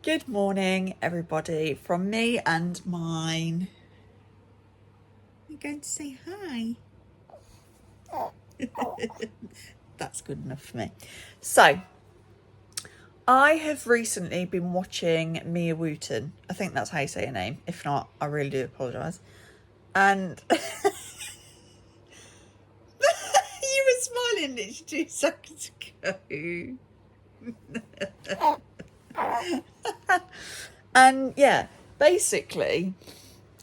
Good morning, everybody, from me and mine. You're going to say hi? That's good enough for me. So, I have recently been watching Mia Wooten. I think that's how you say her name. If not, I really do apologise. And you were smiling literally 2 seconds ago. And yeah, basically,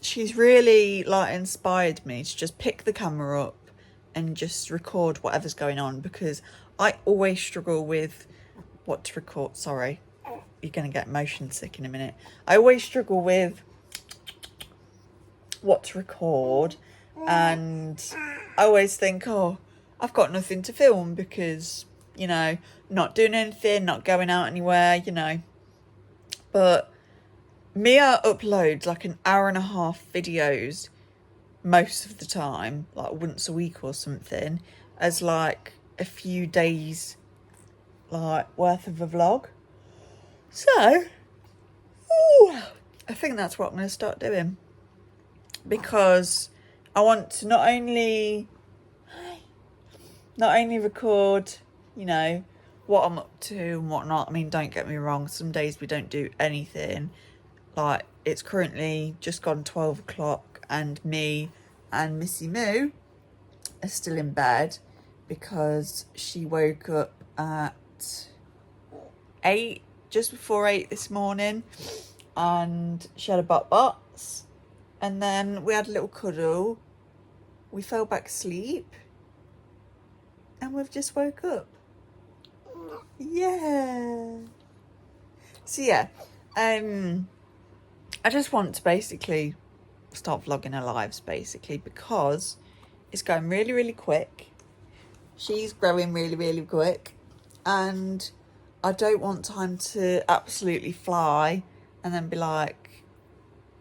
she's really like inspired me to just pick the camera up and just record whatever's going on, because I always struggle with what to record. Sorry, you're going to get motion sick in a minute. I always struggle with what to record, and I always think, oh, I've got nothing to film because, not doing anything, not going out anywhere. But Mia uploads like an hour and a half videos most of the time, like once a week or something, as like a few days like worth of a vlog. So I think that's what I'm going to start doing, because I want to not only record what I'm up to and whatnot. I mean, don't get me wrong, some days we don't do anything. Like, it's currently just gone 12 o'clock and me and Missy Moo are still in bed because she woke up at 8, just before 8 this morning, and she had a box, and then we had a little cuddle, we fell back asleep, and we've just woke up. Yeah. So yeah, I just want to basically start vlogging our lives, basically, because it's going really, really quick. She's growing really, really quick, and I don't want time to absolutely fly and then be like,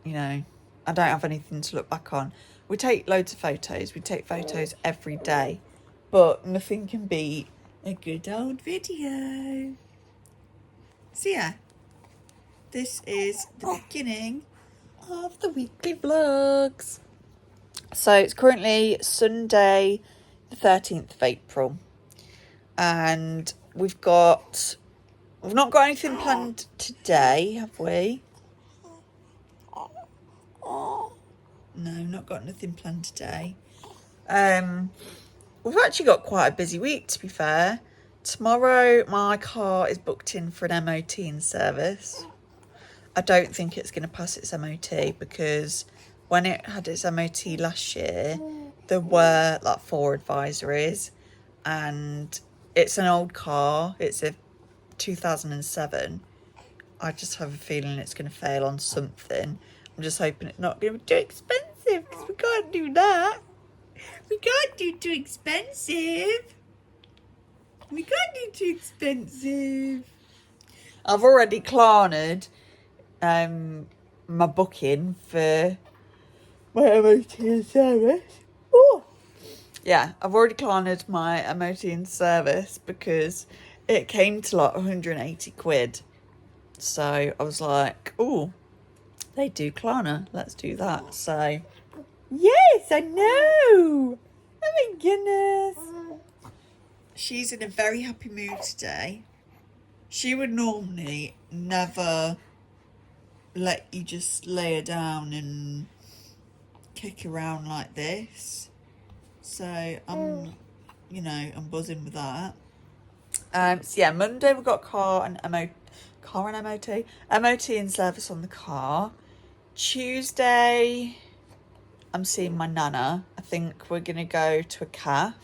I don't have anything to look back on. We take loads of photos. We take photos every day, but nothing can beat a good old video. So yeah, this is the beginning of the weekly vlogs. So it's currently Sunday the 13th of April, and we've not got anything planned today, have we? No, not got nothing planned today. We've actually got quite a busy week, to be fair. Tomorrow my car is booked in for an MOT in service. I don't think it's going to pass its MOT, because when it had its MOT last year, there were like 4 advisories, and it's an old car. It's a 2007. I just have a feeling it's going to fail on something. I'm just hoping it's not going to be too expensive, because we can't do that. We can't do too expensive. We can't do too expensive. I've already Klarna'd my booking for my MOT in service. Oh, yeah, I've already Klarna'd my MOT in service because it came to like 180 quid. So I was like, oh, they do Klarna, let's do that. So yes, I know. Oh my goodness. She's in a very happy mood today. She would normally never let you just lay her down and kick around like this. So I'm buzzing with that. So yeah, Monday we've got car and MOT in service on the car. Tuesday, I'm seeing my nana. I think we're gonna go to a cafe.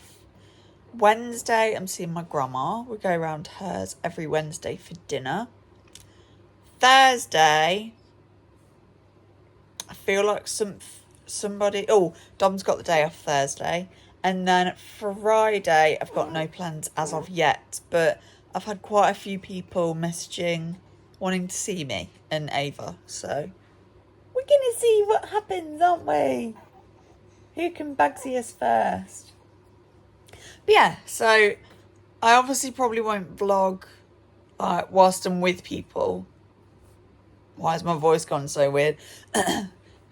Wednesday, I'm seeing my grandma. We go around hers every Wednesday for dinner. Thursday, I feel like somebody. Oh, Dom's got the day off Thursday, and then Friday, I've got no plans as of yet. But I've had quite a few people messaging, wanting to see me and Ava. So we're gonna see what happens, aren't we? Who can bagsy us first? But yeah, so I obviously probably won't vlog whilst I'm with people, Why has my voice gone so weird?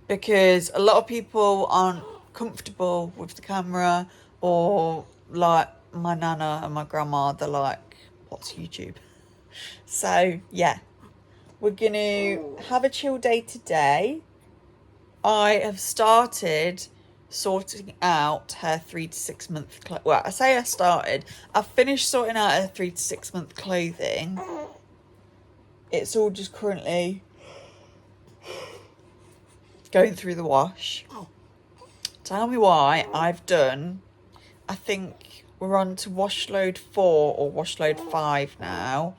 Because a lot of people aren't comfortable with the camera, or like my nana and my grandma, they're like, what's YouTube? So yeah, we're gonna have a chill day today. I have started sorting out her 3 to 6 month well, I say I started, I've finished sorting out her 3 to 6 month clothing. It's all just currently going through the wash. Tell me why. I've done, I think we're on to wash load 4 or wash load 5 now,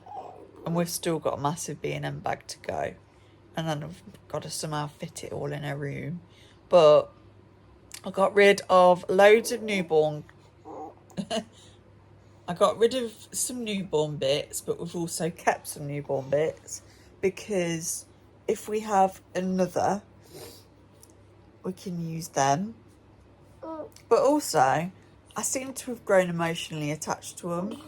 and we've still got a massive B&M bag to go, and then I've got to somehow fit it all in her room. But I got rid of loads of newborn I got rid of some newborn bits, but we've also kept some newborn bits, because if we have another, we can use them. But also, I seem to have grown emotionally attached to them.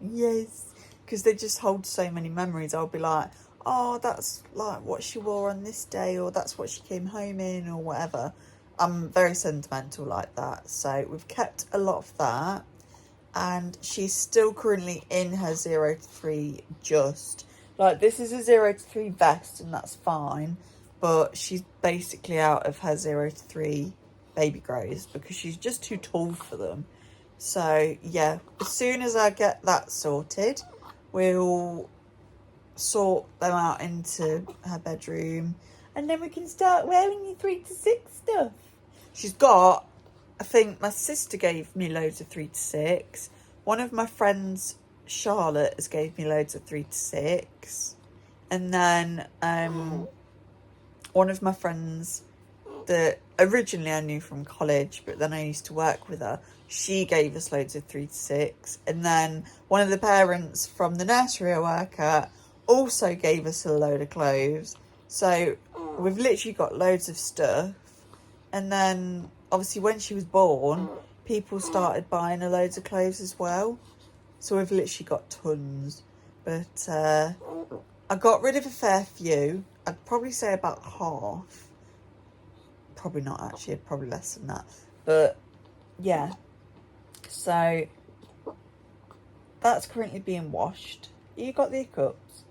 Yes, because they just hold so many memories. I'll be like, oh, that's like what she wore on this day, or that's what she came home in, or whatever. I'm very sentimental like that. So we've kept a lot of that. And she's still currently in her 0 to 3 just. Like, this is a 0 to 3 vest, and that's fine. But she's basically out of her 0 to 3 baby grows because she's just too tall for them. So, yeah, as soon as I get that sorted, we'll sort them out into her bedroom. And then we can start wearing your 3 to 6 stuff. She's got, I think my sister gave me loads of 3 to 6. One of my friends, Charlotte, has gave me loads of 3 to 6. And then one of my friends that originally I knew from college, but then I used to work with her, she gave us loads of 3 to 6. And then one of the parents from the nursery I work at also gave us a load of clothes. So we've literally got loads of stuff. And then obviously when she was born, people started buying her loads of clothes as well. So we've literally got tons. But I got rid of a fair few. I'd probably say about half. Probably not actually, probably less than that. But yeah. So that's currently being washed. You got the hiccups?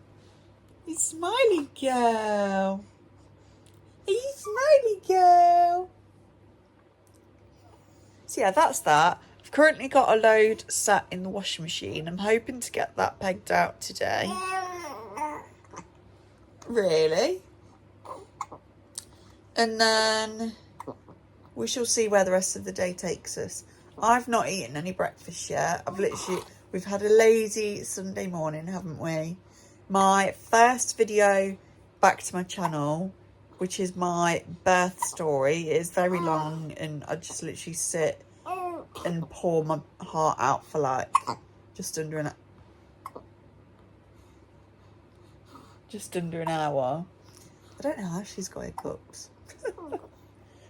You smiley girl. Are you smiley girl? So yeah, that's that. I've currently got a load sat in the washing machine. I'm hoping to get that pegged out today. Really? And then we shall see where the rest of the day takes us. I've not eaten any breakfast yet. We've had a lazy Sunday morning, haven't we? My first video back to my channel, which is my birth story, is very long, and I just literally sit and pour my heart out for like just under an hour. I don't know how she's got hiccups.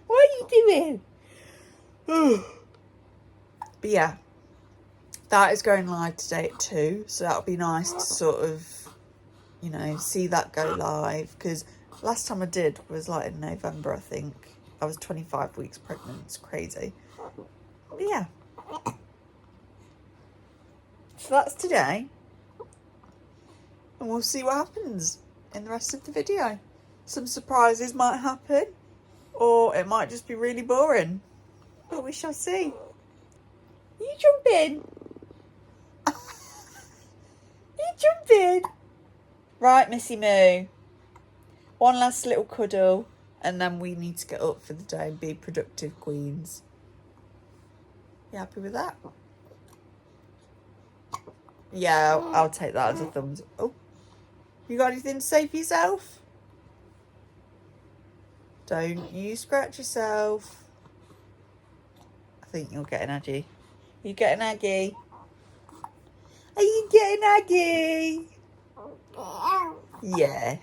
What are you doing? But yeah, that is going live today at 2, so that'll be nice to sort of, you know, see that go live, because last time I did was like in November, I think. I was 25 weeks pregnant. It's crazy. But yeah, so that's today, and we'll see what happens in the rest of the video. Some surprises might happen, or it might just be really boring, but we shall see. You jump in. You jump in. Right, Missy Moo. One last little cuddle, and then we need to get up for the day and be productive queens. You happy with that? Yeah, I'll take that as a thumbs up. Oh, you got anything to say for yourself? Don't you scratch yourself. I think you're getting Aggie. You getting Aggie? Are you getting Aggie? Yeah.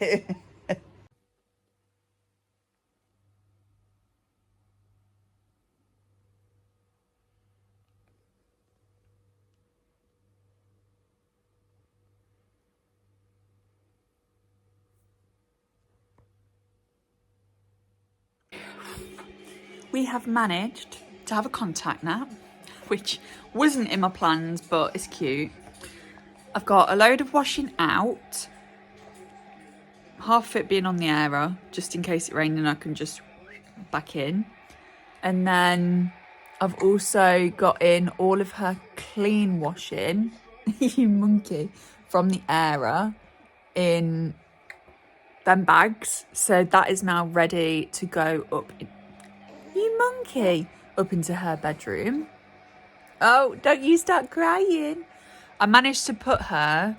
we have managed to have a contact nap, which wasn't in my plans, but it's cute. I've got a load of washing out, half of it being on the airer, just in case it rained and I can just back in. And then I've also got in all of her clean washing, you monkey, from the airer in them bags. So that is now ready to go up, you monkey, up into her bedroom. Oh, don't you start crying. I managed to put her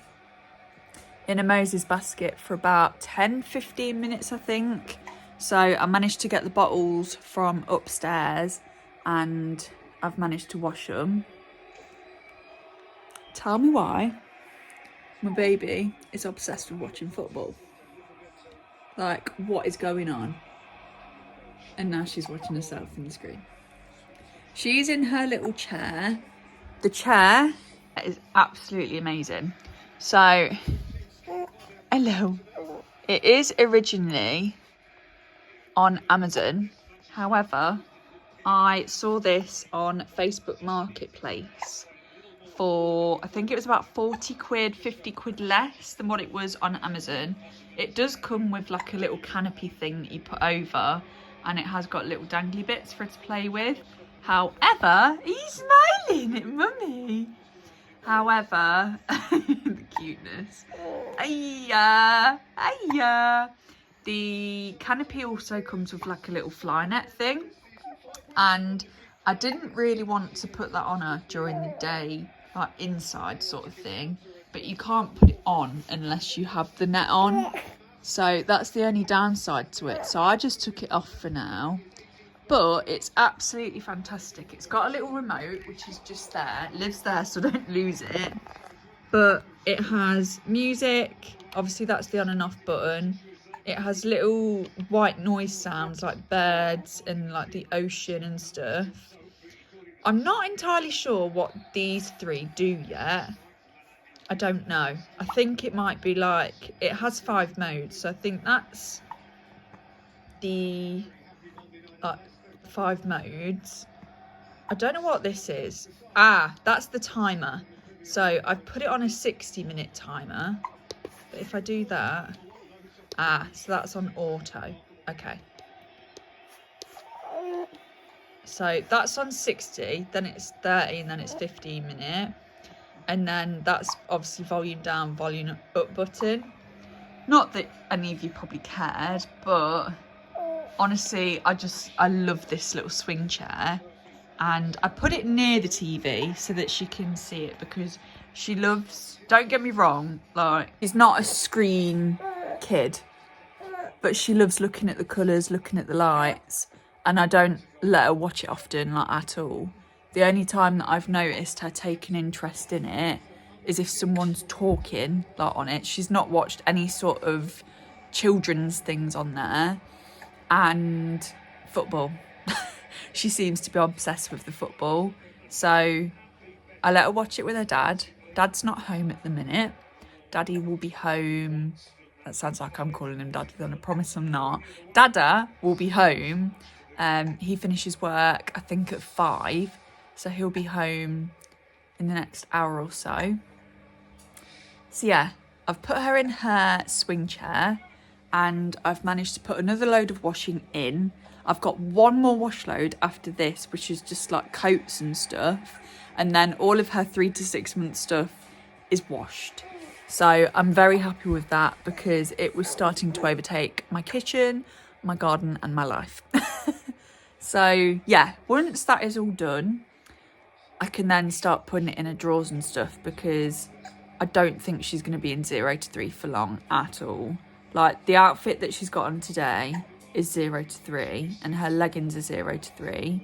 in a Moses basket for about 10-15 minutes, I think. So I managed to get the bottles from upstairs and I've managed to wash them. Tell me why my baby is obsessed with watching football. Like, what is going on? And now she's watching herself on the screen. She's in her little chair. The chair is absolutely amazing. So, hello. It is originally on Amazon. However, I saw this on Facebook Marketplace for, I think it was about 40 quid, 50 quid less than what it was on Amazon. It does come with like a little canopy thing that you put over, and it has got little dangly bits for it to play with. However, he's smiling at mummy. However, the cuteness. The canopy also comes with like a little fly net thing, and I didn't really want to put that on her during the day, like inside sort of thing, but you can't put it on unless you have the net on. So that's the only downside to it. So I just took it off for now. But it's absolutely fantastic. It's got a little remote, which is just there. It lives there, so don't lose it. But it has music. Obviously, that's the on and off button. It has little white noise sounds like birds and like the ocean and stuff. I'm not entirely sure what these three do yet. I don't know. I think it might be like, it has 5 modes. So I think that's the 5 modes. I don't know what this is. Ah, that's the timer. So I've put it on a 60-minute timer. But if I do that, so that's on auto. Okay. So that's on 60, then it's 30, and then it's 15-minute. And then that's obviously volume down, volume up button. Not that any of you probably cared, but honestly, I love this little swing chair. And I put it near the TV so that she can see it, because she loves, don't get me wrong, like, she's not a screen kid, but she loves looking at the colours, looking at the lights, and I don't let her watch it often, like, at all. The only time that I've noticed her taking interest in it is if someone's talking, like, on it. She's not watched any sort of children's things on there. And football. She seems to be obsessed with the football. So I let her watch it with her dad. Dad's not home at the minute. Daddy will be home. That sounds like I'm calling him Daddy, then I promise I'm not. Dada will be home. He finishes work, I think, at 5. So he'll be home in the next hour or so. So yeah, I've put her in her swing chair, and I've managed to put another load of washing in. I've got one more wash load after this, which is just like coats and stuff. And then all of her 3 to 6 month stuff is washed. So I'm very happy with that, because it was starting to overtake my kitchen, my garden and my life. So yeah, once that is all done, I can then start putting it in her drawers and stuff, because I don't think she's going to be in 0 to 3 for long at all. Like, the outfit that she's got on today is 0 to 3, and her leggings are 0 to 3.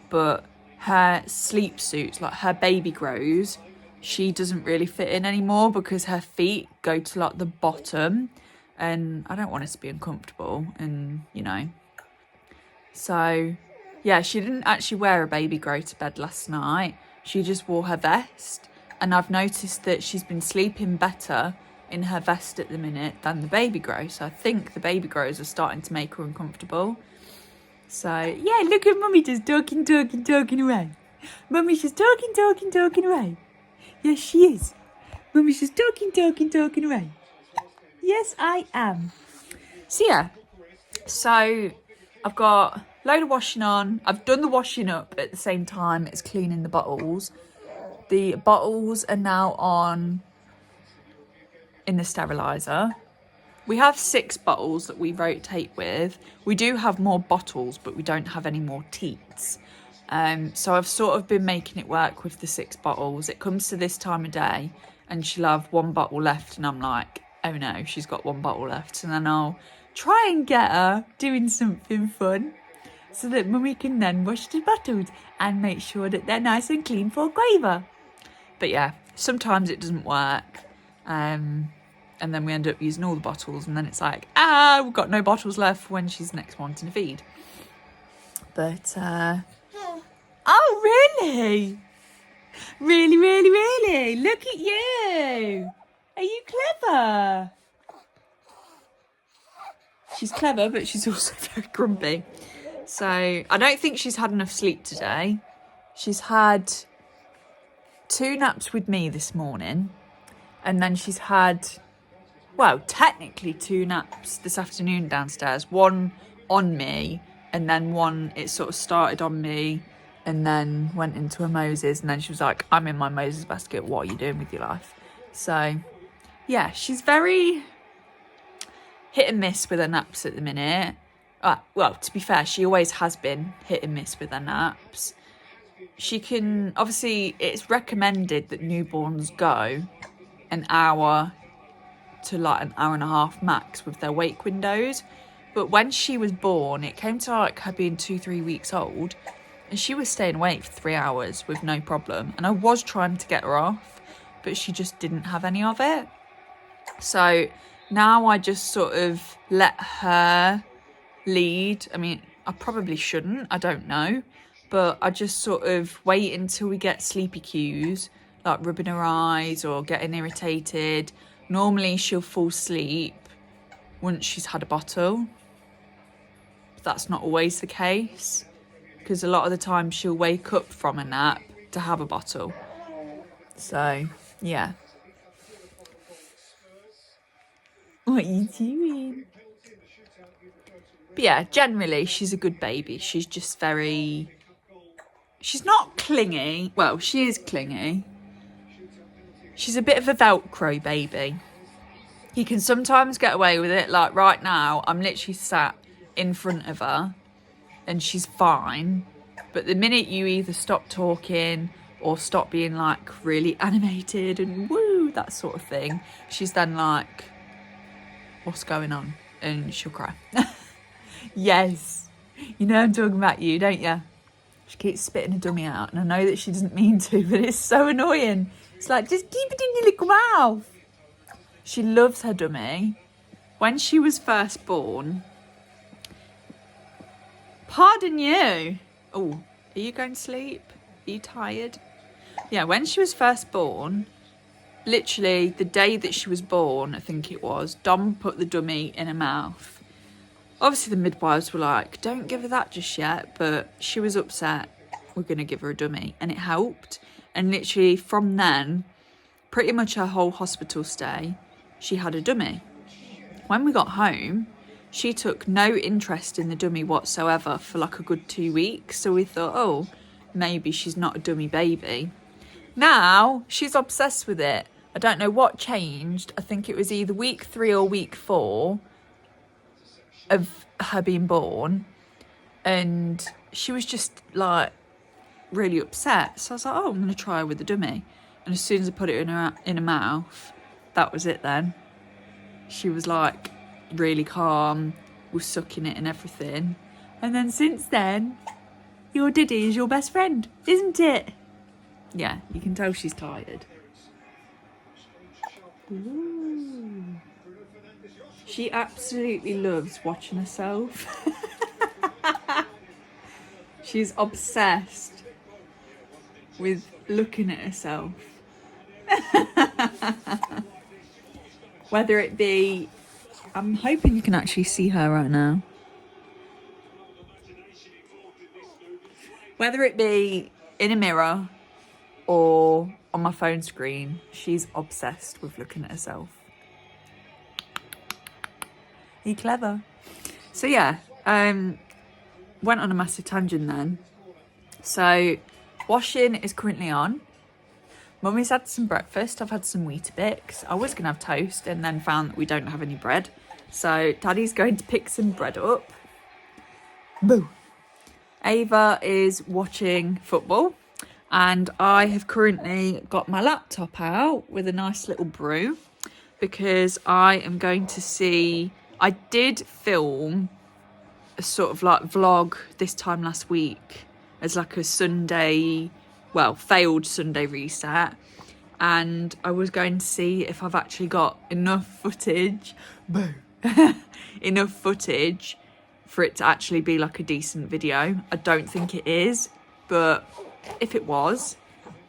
But her sleep suits, like her baby grows, she doesn't really fit in anymore, because her feet go to like the bottom, and I don't want her to be uncomfortable, and you know. So yeah, she didn't actually wear a baby grow to bed last night. She just wore her vest, and I've noticed that she's been sleeping better in her vest at the minute than the baby grow. So I think the baby grows are starting to make her uncomfortable. So, yeah, look at Mummy just talking away. Mummy's just talking away. Yes, she is. Mummy's just talking away. Yes, I am. So, yeah. So, I've got a load of washing on. I've done the washing up at the same time as cleaning the bottles. The bottles are now on in the steriliser. We have 6 bottles that we rotate with. We do have more bottles, but we don't have any more teats. So I've sort of been making it work with the 6 bottles. It comes to this time of day and she'll have 1 bottle left and I'm like, oh no, she's got 1 bottle left. And then I'll try and get her doing something fun so that Mummy can then wash the bottles and make sure that they're nice and clean for Graver. But yeah, sometimes it doesn't work. And then we end up using all the bottles and then it's like, we've got no bottles left when she's next wanting to feed. But, oh, really? Really? Look at you. Are you clever? She's clever, but she's also very grumpy. So I don't think she's had enough sleep today. She's had 2 naps with me this morning. And then she's had, well, technically 2 naps this afternoon downstairs. 1 on me, and then 1, it sort of started on me, and then went into a Moses, and then she was like, I'm in my Moses basket, what are you doing with your life? So, yeah, she's very hit and miss with her naps at the minute. Well, to be fair, she always has been hit and miss with her naps. She can, obviously, it's recommended that newborns go an hour to like an hour and a half max with their wake windows. But when she was born, it came to like her being 2-3 weeks old and she was staying awake for 3 hours with no problem. And I was trying to get her off, but she just didn't have any of it. So now I just sort of let her lead. I mean, I probably shouldn't, I don't know. But I just sort of wait until we get sleepy cues, like rubbing her eyes or getting irritated. Normally she'll fall asleep once she's had a bottle. But that's not always the case, because a lot of the time she'll wake up from a nap to have a bottle. So, yeah. What are you doing? But yeah, generally she's a good baby. She's just very... She's not clingy. Well, she is clingy. She's a bit of a Velcro baby. You can sometimes get away with it. Like right now, I'm literally sat in front of her and she's fine. But the minute you either stop talking or stop being like really animated and woo, that sort of thing, she's then like, what's going on? And she'll cry. Yes. You know I'm talking about you, don't you? She keeps spitting a dummy out, and I know that she doesn't mean to, but it's so annoying. It's like, just keep it in your little mouth. She loves her dummy. When she was first born... Pardon you. Oh, are you going to sleep? Are you tired? Yeah, when she was first born, literally the day that she was born, I think it was, Dom put the dummy in her mouth. Obviously the midwives were like, don't give her that just yet, but she was upset. We're going to give her a dummy, and it helped. And literally from then, pretty much her whole hospital stay, she had a dummy. When we got home, she took no interest in the dummy whatsoever for like a good 2 weeks. So we thought, oh, maybe she's not a dummy baby. Now she's obsessed with it. I don't know what changed. I think it was either week 3 or week 4 of her being born, and she was just like really upset. So I was like, oh, I'm going to try her with the dummy. And as soon as I put it in her mouth, that was it then. She was like really calm, was sucking it and everything. And then since then, your Diddy is your best friend, isn't it? Yeah, you can tell she's tired. Ooh. She absolutely loves watching herself. She's obsessed with looking at herself. Whether it be... I'm hoping you can actually see her right now. Whether it be in a mirror or on my phone screen, she's obsessed with looking at herself. Are you clever? So yeah, went on a massive tangent then. So washing is currently on. Mummy's had some breakfast. I've had some Weetabix. I was going to have toast and then found that we don't have any bread. So Daddy's going to pick some bread up. Boo! Ava is watching football. And I have currently got my laptop out with a nice little brew because I am going to see... I did film a sort of like vlog this time last week as like a Sunday, well, failed Sunday reset. And I was going to see if I've actually got enough footage, enough footage for it to actually be like a decent video. I don't think it is, but if it was,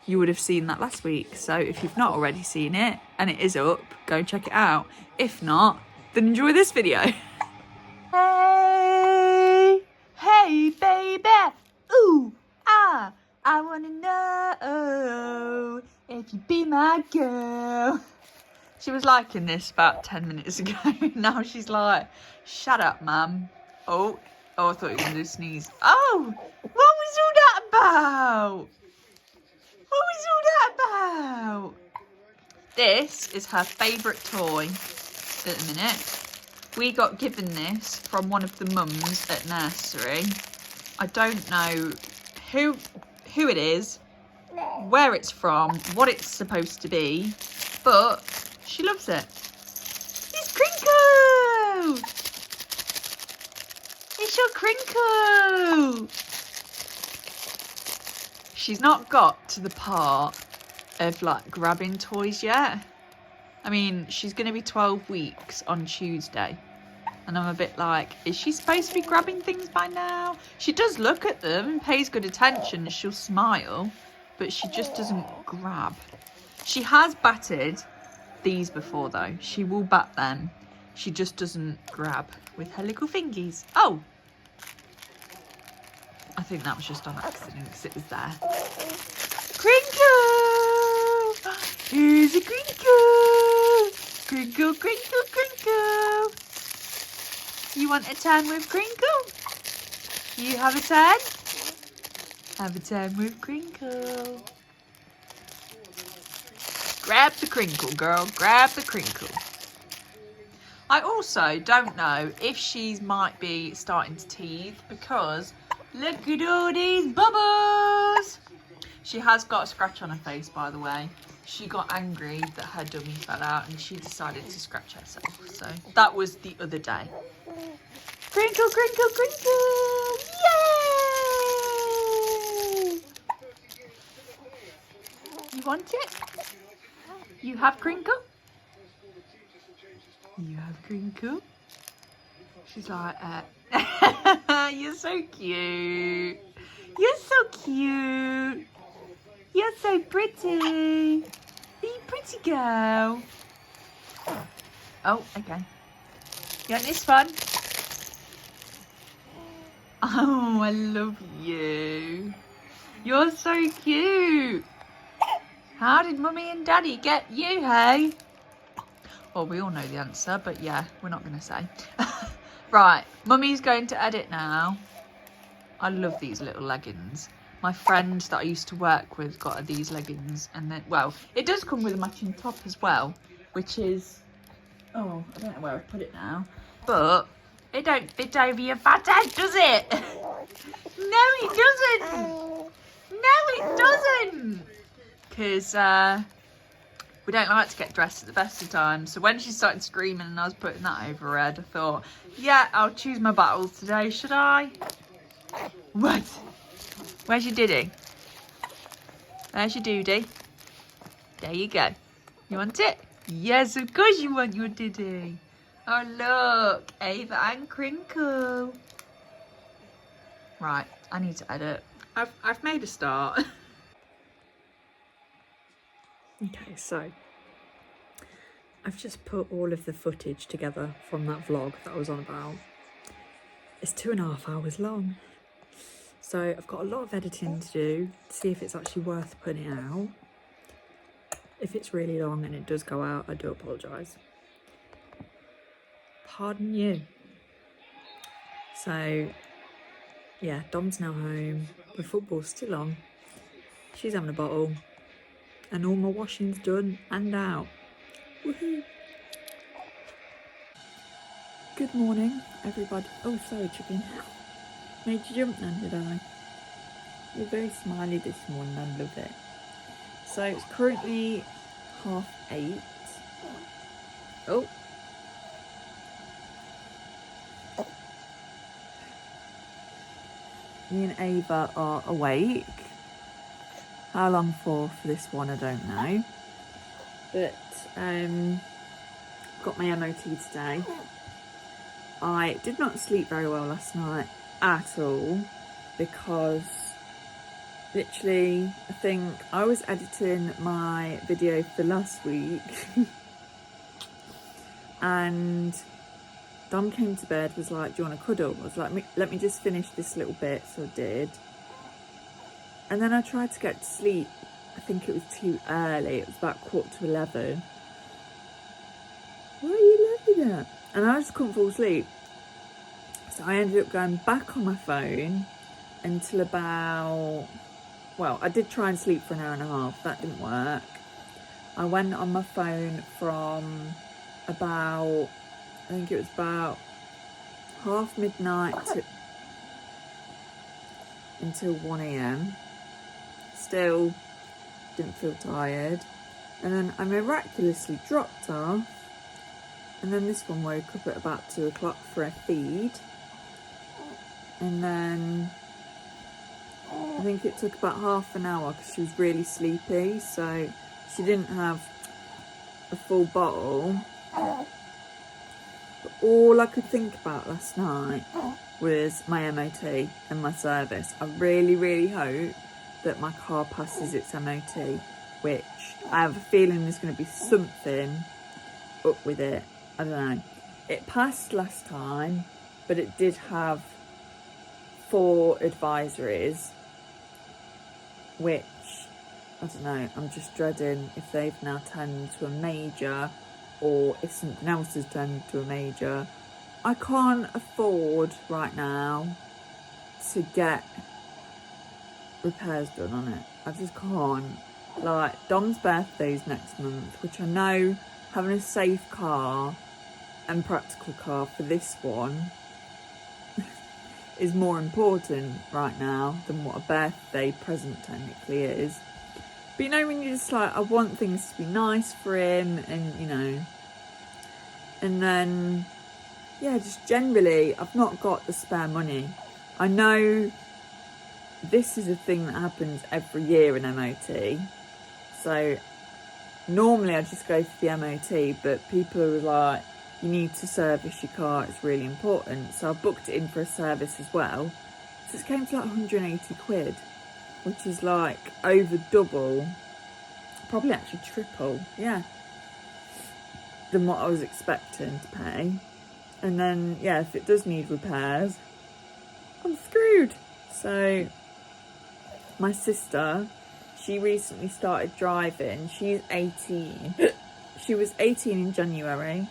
you would have seen that last week. So if you've not already seen it and it is up, go check it out. If not, then enjoy this video. Hey, hey baby, ooh, ah, I wanna know if you be my girl. She was liking this about 10 minutes ago. Now she's like, shut up, mum. Oh, I thought you were going to sneeze. Oh, what was all that about? What was all that about? This is her favourite toy at the minute. We got given this from one of the mums at nursery. I don't know who it is, where it's from, what it's supposed to be, but she loves it. It's Crinkle! It's your Crinkle! She's not got to the part of like grabbing toys yet. I mean, she's going to be 12 weeks on Tuesday. And I'm a bit like, is she supposed to be grabbing things by now? She does look at them, pays good attention, she'll smile, but she just doesn't grab. She has batted these before though. She will bat them. She just doesn't grab with her little fingies. Oh! I think that was just on accident because it was there. Crinkle! Here's a Crinkle! Crinkle, Crinkle, Crinkle! You want a tan with Crinkle? You have a tan? Have a tan with Crinkle. Grab the Crinkle, girl. Grab the Crinkle. I also don't know if she might be starting to teeth because look at all these bubbles. She has got a scratch on her face, by the way. She got angry that her dummy fell out and she decided to scratch herself. So that was the other day. Crinkle, Crinkle, Crinkle! Yay! You want it? You have Crinkle? You have Crinkle? She's like, you're so cute. You're so cute. You're so pretty. Are you pretty girl? Oh, okay. You want this one? Oh, I love you. You're so cute. How did Mummy and Daddy get you, hey? Well, we all know the answer, but yeah, we're not going to say. Right, Mummy's going to edit now. I love these little leggings. My friend that I used to work with got her these leggings, and then, well, it does come with a matching top as well, which is, oh, I don't know where I've put it now, but it don't fit over your fat head, does it? No, it doesn't. No, it doesn't. Because we don't like to get dressed at the best of times. So when she started screaming and I was putting that over her head, I thought, yeah, I'll choose my battles today, should I? What? Where's your diddy? There's your doody. There you go. You want it? Yes, of course you want your diddy. Oh, look. Ava and Crinkle. Right, I need to edit. I've made a start. Okay, so I've just put all of the footage together from that vlog that I was on about. It's 2.5 hours long. So I've got a lot of editing to do to see if it's actually worth putting it out. If it's really long and it does go out, I do apologise. Pardon you. So yeah, Dom's now home. The football's still on. She's having a bottle. And all my washing's done and out. Woohoo! Good morning, everybody. Oh, sorry, chicken. Made you jump then, did I? You're very smiley this morning, I love it. So it's currently 8:30. Oh. Me and Ava are awake. How long for this one, I don't know. But got my MOT today. I did not sleep very well last night at all because literally I think I was editing my video for last week and Dom came to bed, was like, do you want to cuddle? I was like, let me just finish this little bit, so I did. And then I tried to get to sleep. I think it was too early, it was about 11:15. What are you laughing at? And I just couldn't fall asleep. So I ended up going back on my phone until about, well, I did try and sleep for an hour and a half, that didn't work. I went on my phone from about, I think it was about midnight until 1 AM. Still didn't feel tired. And then I miraculously dropped off. And then this one woke up at about 2 o'clock for a feed. And then I think it took about half an hour because she was really sleepy. So she didn't have a full bottle. But all I could think about last night was my MOT and my service. I really, really hope that my car passes its MOT, which I have a feeling there's going to be something up with it. I don't know. It passed last time, but it did have 4 advisories, which, I don't know, I'm just dreading if they've now turned into a major or if something else has turned into a major. I can't afford right now to get repairs done on it. I just can't. Like, Dom's birthday's next month, which I know having a safe car and practical car for this one is more important right now than what a birthday present technically is. But you know, when you're just like, I want things to be nice for him, and you know, and then yeah, just generally I've not got the spare money. I know this is a thing that happens every year in MOT, so normally I just go for the MOT, but people are like, you need to service your car, it's really important. So I booked it in for a service as well. So it came to like 180 quid, which is like over double, probably actually triple, yeah, than what I was expecting to pay. And then, yeah, if it does need repairs, I'm screwed. So my sister, she recently started driving. She's 18. She was 18 in January.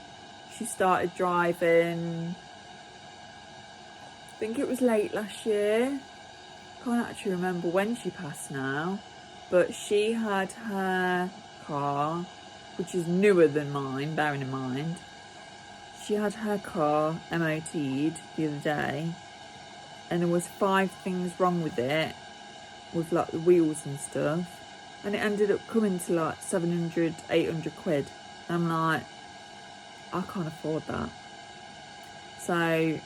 She started driving, I think it was late last year. Can't actually remember when she passed now. But she had her car, which is newer than mine, bearing in mind. She had her car MOT'd the other day. And there was 5 things wrong with it, with like the wheels and stuff. And it ended up coming to like 700, 800 quid. And I'm like, I can't afford that. So I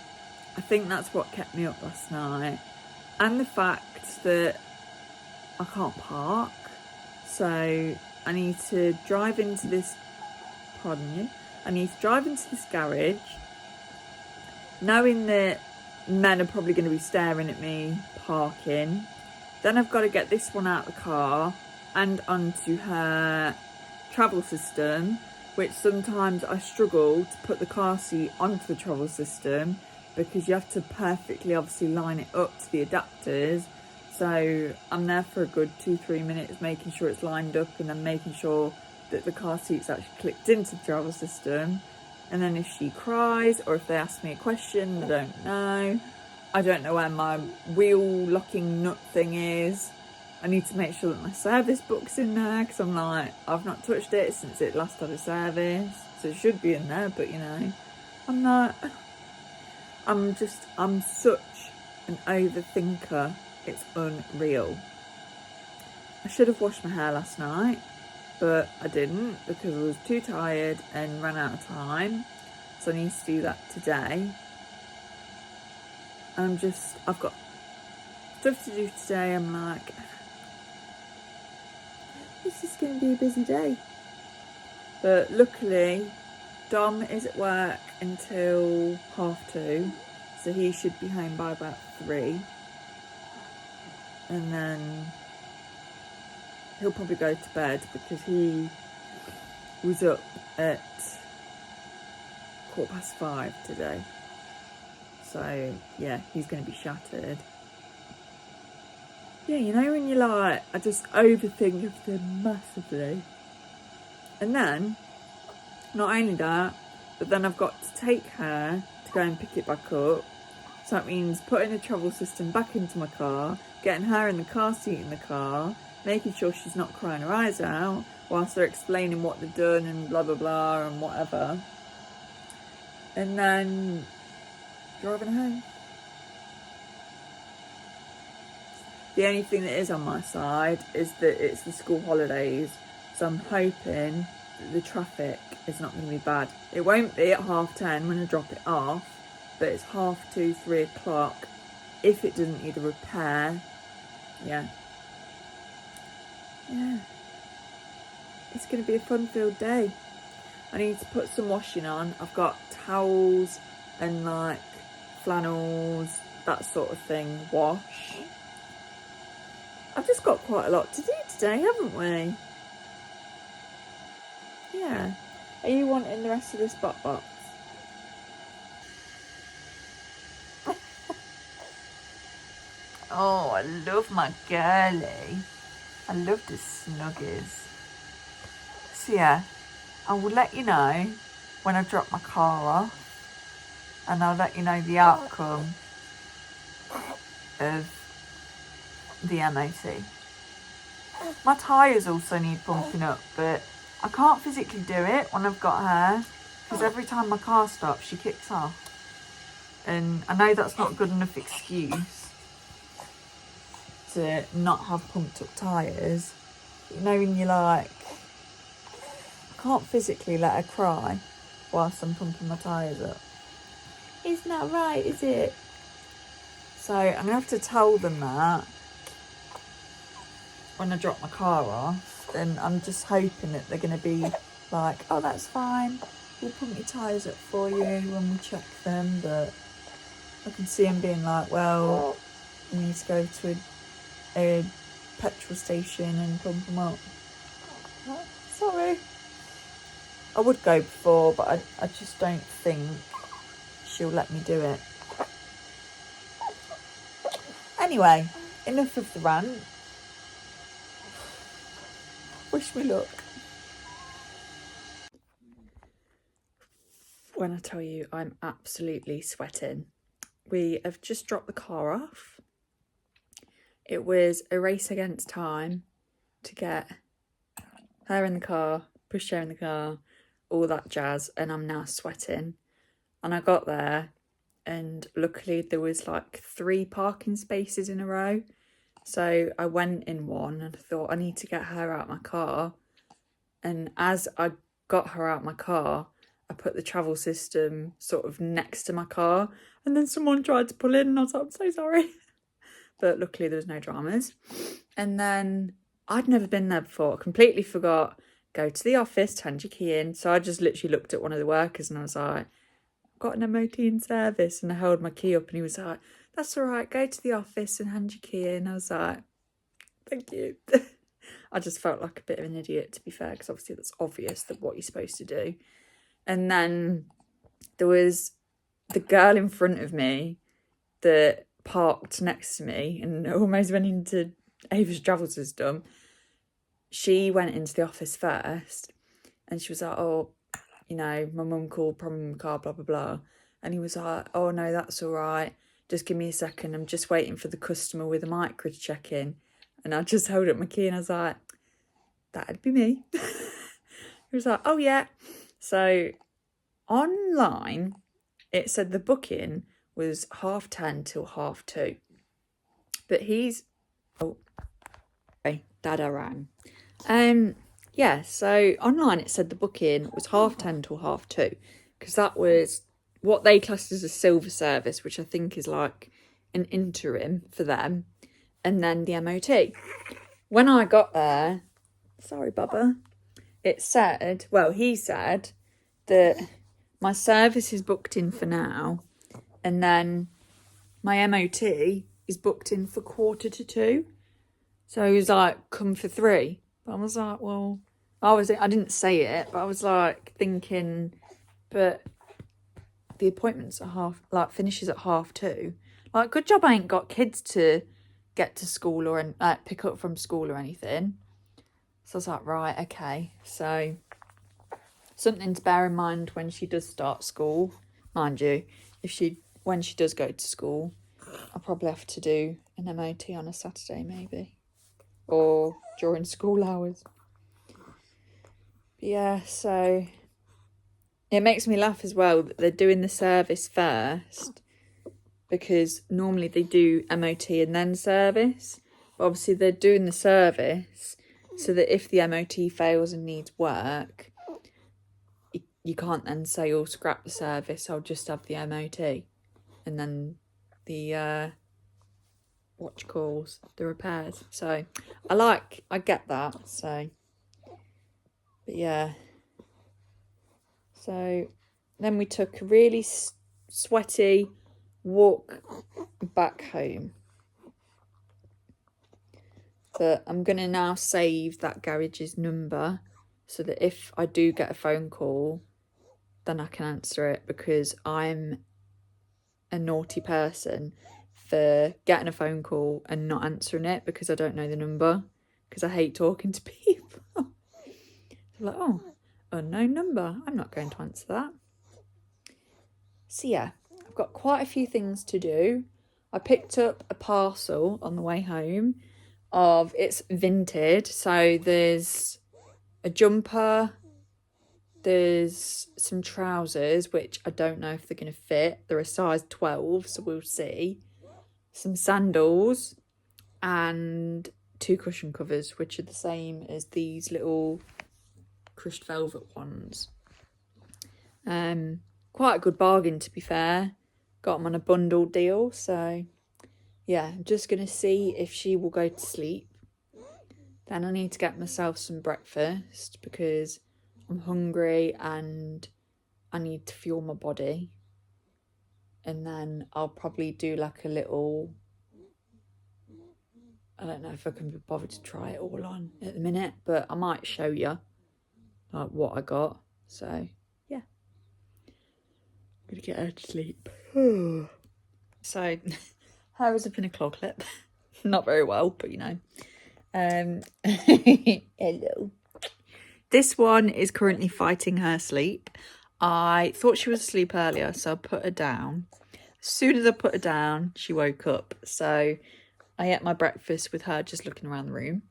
think that's what kept me up last night. And the fact that I can't park. So I need to drive into this, pardon you, I need to drive into this garage, knowing that men are probably going to be staring at me parking. Then I've got to get this one out of the car and onto her travel system, which sometimes I struggle to put the car seat onto the travel system because you have to perfectly obviously line it up to the adapters. So I'm there for a good 2-3 minutes making sure it's lined up, and then making sure that the car seat's actually clicked into the travel system. And then if she cries or if they ask me a question, I don't know. I don't know where my wheel locking nut thing is. I need to make sure that my service book's in there, because I'm like, I've not touched it since it last had a service. So it should be in there, but you know, I'm not. I'm such an overthinker. It's unreal. I should have washed my hair last night, but I didn't because I was too tired and ran out of time. So I need to do that today. And I've got stuff to do today. I'm like, this is going to be a busy day. But luckily, Dom is at work until 2:30, so he should be home by about 3. And then he'll probably go to bed because he was up at 5:15 today. So yeah, he's going to be shattered. Yeah, you know when you're like, I just overthink everything massively. And then, not only that, but then I've got to take her to go and pick it back up. So that means putting the travel system back into my car, getting her in the car seat in the car, making sure she's not crying her eyes out whilst they're explaining what they've done and blah blah blah and whatever. And then driving home. The only thing that is on my side is that it's the school holidays, so I'm hoping that the traffic is not going to be bad. It won't be at 10:30 when I drop it off, but it's 2:30, 3 o'clock if it doesn't need a repair. Yeah, it's going to be a fun-filled day. I need to put some washing on. I've got towels and like flannels, that sort of thing, wash. I've just got quite a lot to do today, haven't we? Yeah. Are you wanting the rest of this box? Oh, I love my girlie. I love the snuggies. So yeah, I will let you know when I drop my car off, and I'll let you know the outcome of the MOT. My tyres also need pumping up, but I can't physically do it when I've got her, because every time my car stops she kicks off. And I know that's not a good enough excuse to not have pumped up tyres. You know when you're like, I can't physically let her cry whilst I'm pumping my tyres up. It's not right, is it? So I'm going to have to tell them that when I drop my car off. And I'm just hoping that they're going to be like, oh, that's fine. We'll pump your tyres up for you when we check them. But I can see them being like, well, you need to go to a petrol station and pump them up. Oh, sorry. I would go before, but I just don't think she'll let me do it. Anyway, enough of the rant. Wish me luck. When I tell you I'm absolutely sweating. We have just dropped the car off. It was a race against time to get her in the car, push her in the car, all that jazz, and I'm now sweating. And I got there, and luckily there was like 3 parking spaces in a row. So I went in one and I thought I need to get her out of my car. And as I got her out of my car, I put the travel system sort of next to my car, and then someone tried to pull in and I was like, I'm so sorry. But luckily there was no dramas. And then I'd never been there before. I completely forgot. Go to the office, hand your key in. So I just literally looked at one of the workers and I was like, I've got an MOT in service. And I held my key up and he was like, that's all right, go to the office and hand your key in. I was like, thank you. I just felt like a bit of an idiot, to be fair, because obviously that's obvious that what you're supposed to do. And then there was the girl in front of me that parked next to me and almost went into Ava's travel system, she went into the office first and she was like, oh, you know, my mum called, problem in the car, blah, blah, blah. And he was like, oh, no, that's all right. Just give me a second. I'm just waiting for the customer with a micro to check in. And I just held up my key and I was like, that'd be me. He was like, oh, yeah. So online, it said the booking was 10:30 till 2:30. But he's... Oh, okay, Dada rang. Yeah, so online it said the booking was 10:30 till 2:30 because that was what they classed as a silver service, which I think is like an interim for them, and then the MOT. When I got there, sorry, Bubba, it said, well, he said that my service is booked in for now, and then my MOT is booked in for 1:45. So he was like, come for 3. But I was like, well, I didn't say it, but I was like thinking, but the appointment's at finishes at 2:30. Like, good job I ain't got kids to get to school or pick up from school or anything. So I was like, right, okay. So something to bear in mind when she does start school. Mind you, when she does go to school, I'll probably have to do an MOT on a Saturday maybe. Or during school hours. But yeah, so it makes me laugh as well that they're doing the service first, because normally they do MOT and then service. But obviously they're doing the service so that if the MOT fails and needs work, you can't then say, oh, scrap the service, I'll just have the MOT. And then the the repairs. So I get that. So, but yeah. So then we took a really sweaty walk back home. But I'm going to now save that garage's number so that if I do get a phone call, then I can answer it, because I'm a naughty person for getting a phone call and not answering it because I don't know the number, because I hate talking to people. I'm like, oh, unknown number, I'm not going to answer that. So yeah, I've got quite a few things to do. I picked up a parcel on the way home it's Vinted, so there's a jumper, there's some trousers, which I don't know if they're going to fit. They're a size 12, so we'll see. Some sandals and 2 cushion covers, which are the same as these little crushed velvet ones. Quite a good bargain, to be fair. Got them on a bundle deal, so yeah, I'm just going to see if she will go to sleep. Then I need to get myself some breakfast because I'm hungry and I need to fuel my body. And then I'll probably do like a little... I don't know if I can be bothered to try it all on at the minute, but I might show you like what I got. So yeah, I'm gonna get her to sleep. So hair is up in a claw clip. Not very well, but you know. Hello. This one is currently fighting her sleep. I thought she was asleep earlier, so I put her down. As soon as I put her down, she woke up. So I ate my breakfast with her just looking around the room.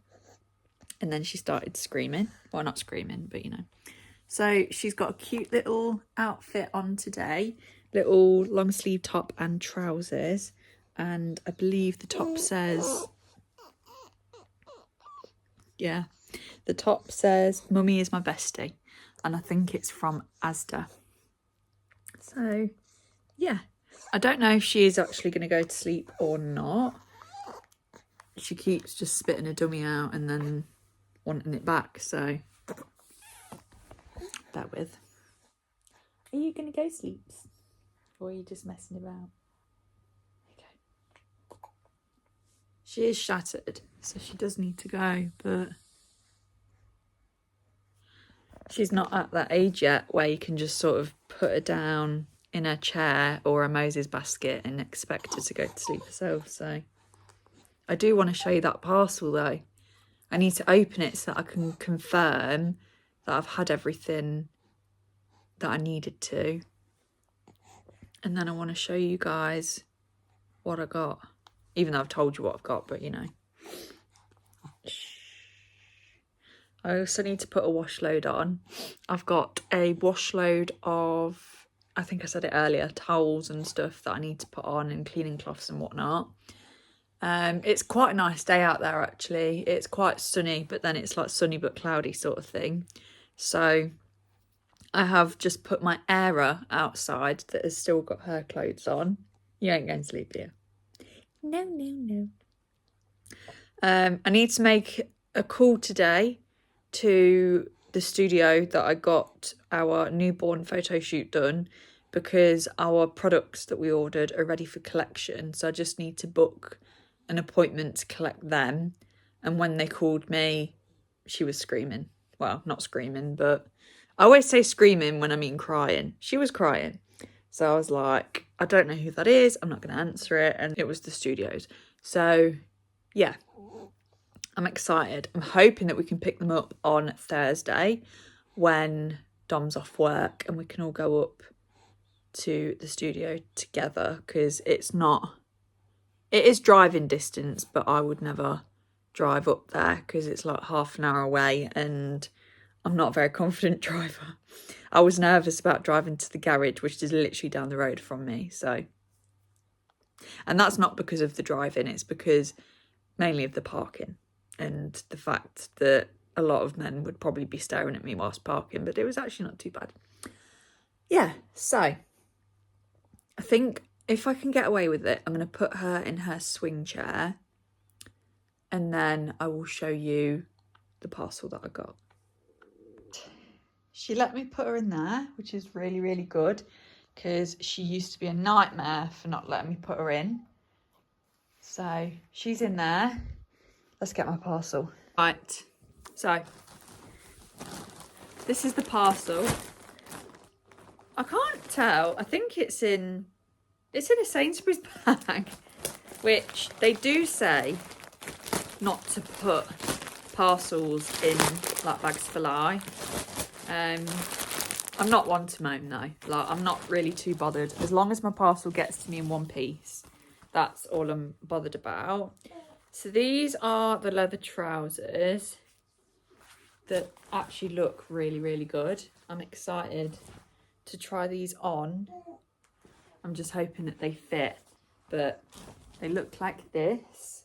And then she started screaming. Well, not screaming, but you know. So she's got a cute little outfit on today. Little long sleeve top and trousers. And I believe the top says... Yeah. The top says, Mummy is my bestie. And I think it's from Asda. So, yeah. I don't know if she is actually going to go to sleep or not. She keeps just spitting a dummy out and then wanting it back. So, bear with. Are you going to go sleep? Or are you just messing about? Okay. She is shattered, so she does need to go, but... she's not at that age yet where you can just sort of put her down in her chair or a Moses basket and expect her to go to sleep herself. So I do want to show you that parcel though. I need to open it so that I can confirm that I've had everything that I needed to. And then I want to show you guys what I got. Even though I've told you what I've got, but you know. I also need to put a wash load on. I've got a wash load of, I think I said it earlier, towels and stuff that I need to put on, and cleaning cloths and whatnot. It's quite a nice day out there actually. It's quite sunny, but then it's like sunny but cloudy sort of thing. So I have just put my Era outside that has still got her clothes on. You ain't going to sleep here. No, no, no. I need to make a call today to the studio that I got our newborn photo shoot done, because our products that we ordered are ready for collection. So I just need to book an appointment to collect them. And when they called me, she was screaming. Well, not screaming, but I always say screaming when I mean crying. She was crying. So I was like, I don't know who that is. I'm not going to answer it. And it was the studios. So yeah, I'm excited. I'm hoping that we can pick them up on Thursday when Dom's off work and we can all go up to the studio together, because it is driving distance, but I would never drive up there because it's like half an hour away and I'm not a very confident driver. I was nervous about driving to the garage, which is literally down the road from me. So, and that's not because of the driving, it's because mainly of the parking and the fact that a lot of men would probably be staring at me whilst parking, but it was actually not too bad. Yeah, so I think if I can get away with it, I'm going to put her in her swing chair and then I will show you the parcel that I got. She let me put her in there, which is really, really good, because she used to be a nightmare for not letting me put her in. So she's in there. Let's get my parcel. Right, so this is the parcel. I can't tell. I think it's in a Sainsbury's bag, which they do say not to put parcels in like bags for lie. I'm not one to moan though. Like, I'm not really too bothered. As long as my parcel gets to me in one piece, that's all I'm bothered about. So these are the leather trousers that actually look really, really good. I'm excited to try these on. I'm just hoping that they fit, but they look like this.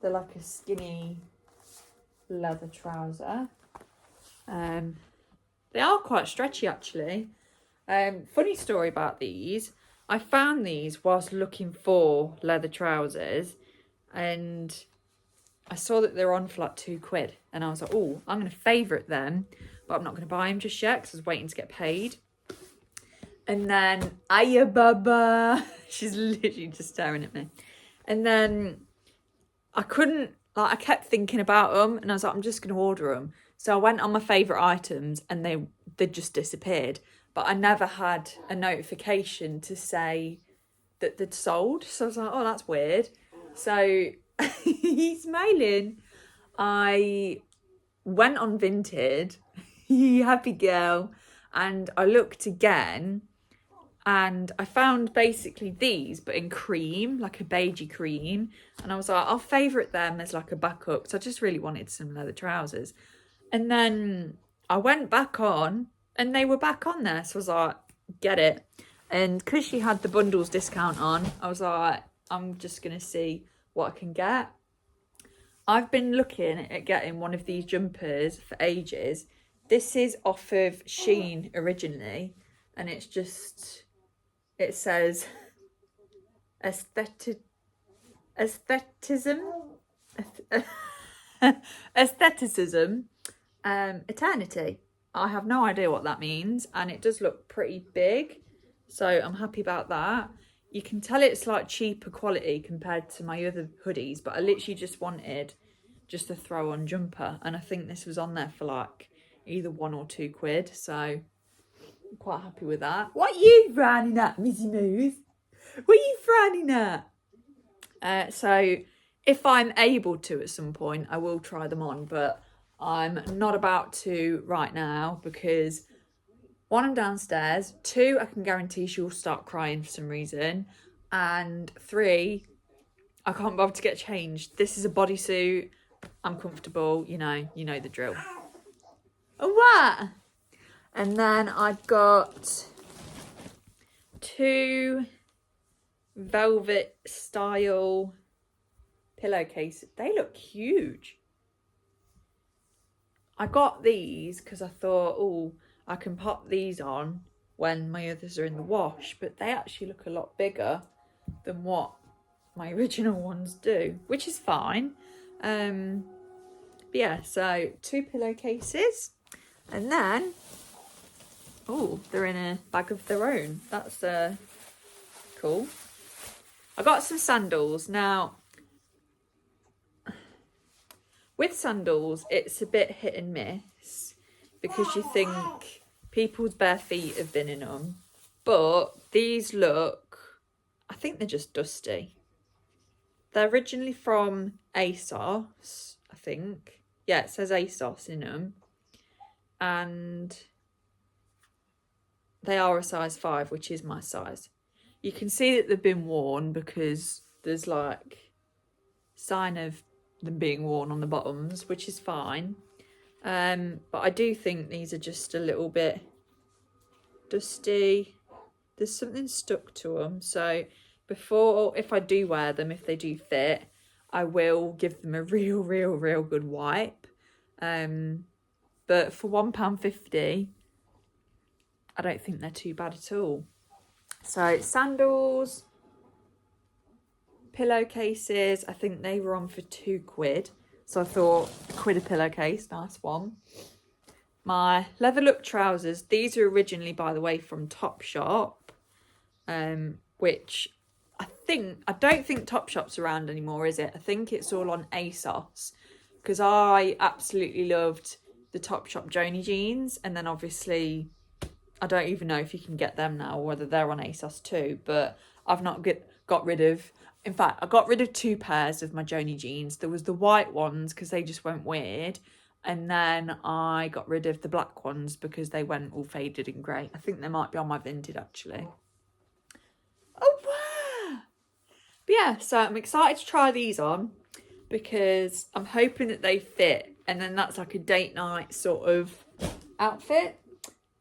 They're like a skinny leather trouser. They are quite stretchy actually. Funny story about these. I found these whilst looking for leather trousers and I saw that they're on for like £2 and I was like, oh, I'm going to favourite them, but I'm not going to buy them just yet because I was waiting to get paid. And then, Aya Baba, she's literally just staring at me. And then I I kept thinking about them and I was like, I'm just going to order them. So I went on my favourite items and they just disappeared. But I never had a notification to say that they'd sold. So I was like, oh, that's weird. So he's smiling. I went on Vinted, happy girl, and I looked again and I found basically these, but in cream, like a beigey cream. And I was like, I'll favourite them as like a backup. So I just really wanted some leather trousers. And then I went back on and they were back on there. So I was like, get it. And because she had the bundles discount on, I was like, I'm just going to see what I can get. I've been looking at getting one of these jumpers for ages. This is off of Shein originally. And it's just, it says aestheticism. Aestheticism. Eternity. I have no idea what that means, and it does look pretty big, so I'm happy about that. You can tell it's like cheaper quality compared to my other hoodies, but I literally just wanted just a throw on jumper, and I think this was on there for like either £1 or £2, so I'm quite happy with that. What are you frowning at, Missy Moose? What are you frowning at? So if I'm able to at some point, I will try them on, but I'm not about to right now because 1, I'm downstairs, 2, I can guarantee she'll start crying for some reason, and 3, I can't bother to get changed. This is a bodysuit. I'm comfortable, you know the drill. Oh, what? And then I've got 2 velvet style pillowcases. They look huge. I got these because I thought, oh, I can pop these on when my others are in the wash, but they actually look a lot bigger than what my original ones do, which is fine. But yeah, so 2 pillowcases, and then oh, they're in a bag of their own. That's cool. I got some sandals. Now, with sandals, it's a bit hit and miss because you think people's bare feet have been in them, but these look, I think they're just dusty. They're originally from ASOS, I think. Yeah, it says ASOS in them. And they are a size 5, which is my size. You can see that they've been worn because there's like sign of them being worn on the bottoms, which is fine. But I do think these are just a little bit dusty. There's something stuck to them. So before, if I do wear them, if they do fit, I will give them a real good wipe. But for £1.50, I don't think they're too bad at all. So sandals, pillowcases, I think they were on for £2. So I thought, £1 a pillowcase, nice one. My leather look trousers, these are originally, by the way, from Topshop, which I don't think Topshop's around anymore, is it? I think it's all on ASOS, because I absolutely loved the Topshop Joni jeans, and then obviously I don't even know if you can get them now or whether they're on ASOS too, but I've not got rid of, in fact, I got rid of 2 pairs of my Joni jeans. There was the white ones because they just went weird, and then I got rid of the black ones because they went all faded and grey. I think they might be on my Vinted actually. Oh wow! But yeah, so I'm excited to try these on because I'm hoping that they fit, and then that's like a date night sort of outfit,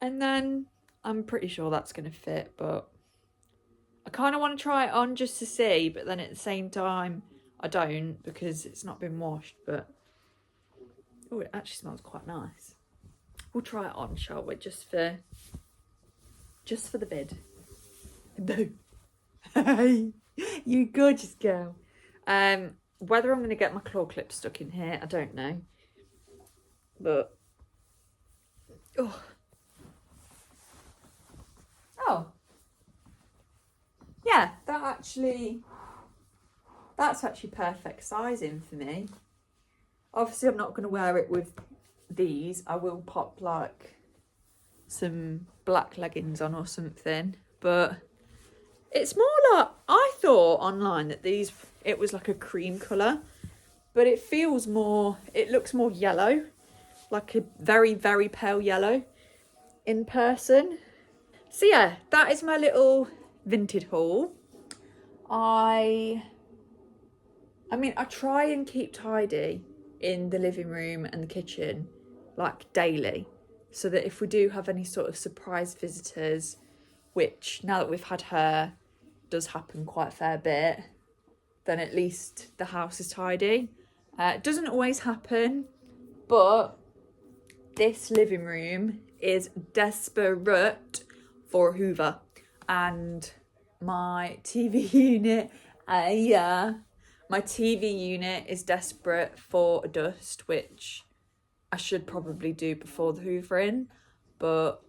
and then I'm pretty sure that's going to fit, but I kind of want to try it on just to see, but then at the same time I don't because it's not been washed. But oh, it actually smells quite nice. We'll try it on, shall we? Just for the vid. Boo. Hey, you gorgeous girl. Whether I'm going to get my claw clip stuck in here, I don't know. But oh. Yeah, that's actually perfect sizing for me. Obviously, I'm not going to wear it with these. I will pop like some black leggings on or something. But it's more like, I thought online that it was like a cream colour. But it looks more yellow. Like a very pale yellow in person. So yeah, that is my little Vinted haul. I mean, I try and keep tidy in the living room and the kitchen like daily, so that if we do have any sort of surprise visitors, which now that we've had her does happen quite a fair bit, then at least the house is tidy. It doesn't always happen, but this living room is desperate for a hoover, and my TV unit, my TV unit is desperate for a dust, which I should probably do before the hoovering, but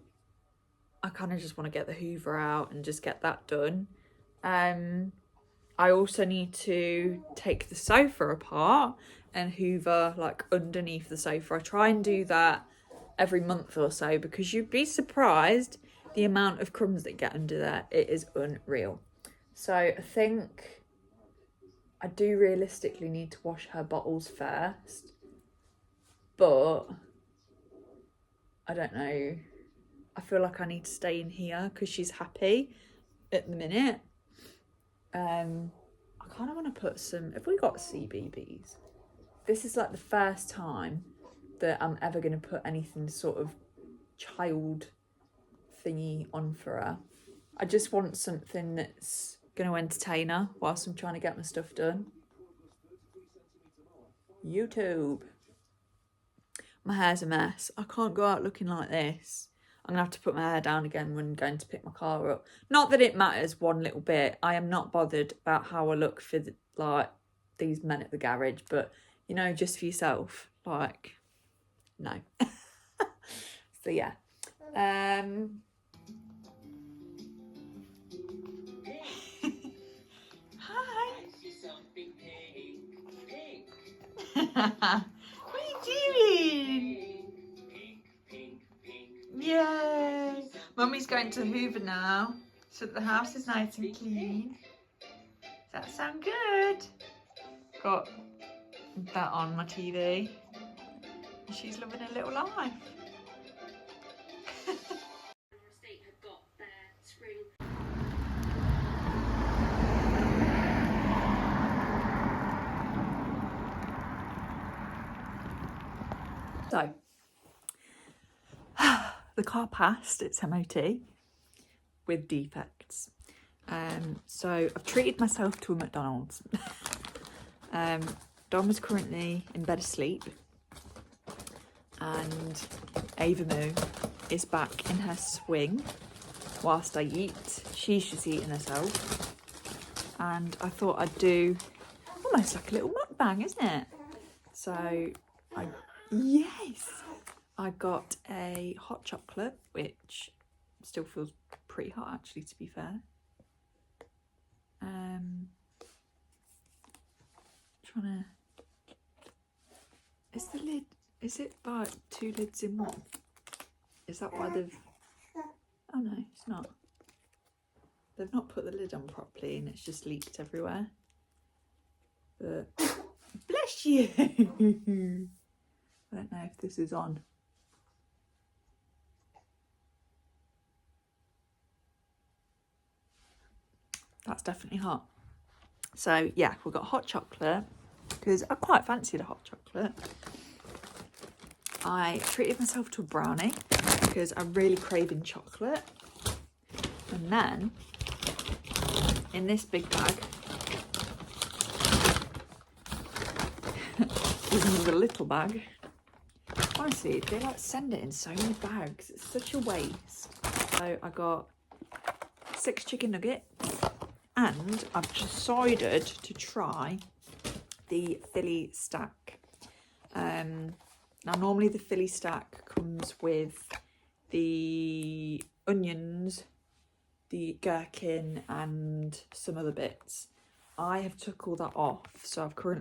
I kind of just want to get the hoover out and just get that done. I also need to take the sofa apart and hoover like underneath the sofa. I try and do that every month or so because you'd be surprised the amount of crumbs that get under there, it is unreal. So I think I do realistically need to wash her bottles first, but I don't know. I feel like I need to stay in here because she's happy at the minute. I kind of want to put some, have we got CBeebies? This is like the first time that I'm ever going to put anything sort of child thingy on for her. I just want something that's going to entertain her whilst I'm trying to get my stuff done. YouTube. My hair's a mess. I can't go out looking like this. I'm going to have to put my hair down again when going to pick my car up. Not that it matters one little bit. I am not bothered about how I look for like these men at the garage, but you know, just for yourself, like, no. So yeah. Hi. What are you doing? Yay! Mummy's going to Hoover now, so that the house is nice and clean. Does that sound good? Got that on my TV. She's living a little life. So, the car passed its MOT with defects. So I've treated myself to a McDonald's. Dom is currently in bed asleep, and Ava Moo is back in her swing whilst I eat. She's just eating herself, and I thought I'd do almost like a little mukbang, isn't it? So I got a hot chocolate, which still feels pretty hot actually, to be fair. Trying to, is the lid, is it like 2 lids in one? Is that why they've, oh no, it's not. They've not put the lid on properly and it's just leaked everywhere. But, bless you! I don't know if this is on. That's definitely hot. So yeah, we've got hot chocolate because I quite fancied a hot chocolate. I treated myself to a brownie because I'm really craving chocolate. And then in this big bag is another little bag. Honestly, they like send it in so many bags. It's such a waste. So I got 6 chicken nuggets. And I've decided to try the Philly stack. Now, normally the Philly stack comes with the onions, the gherkin, and some other bits. I have took all that off, so I've currently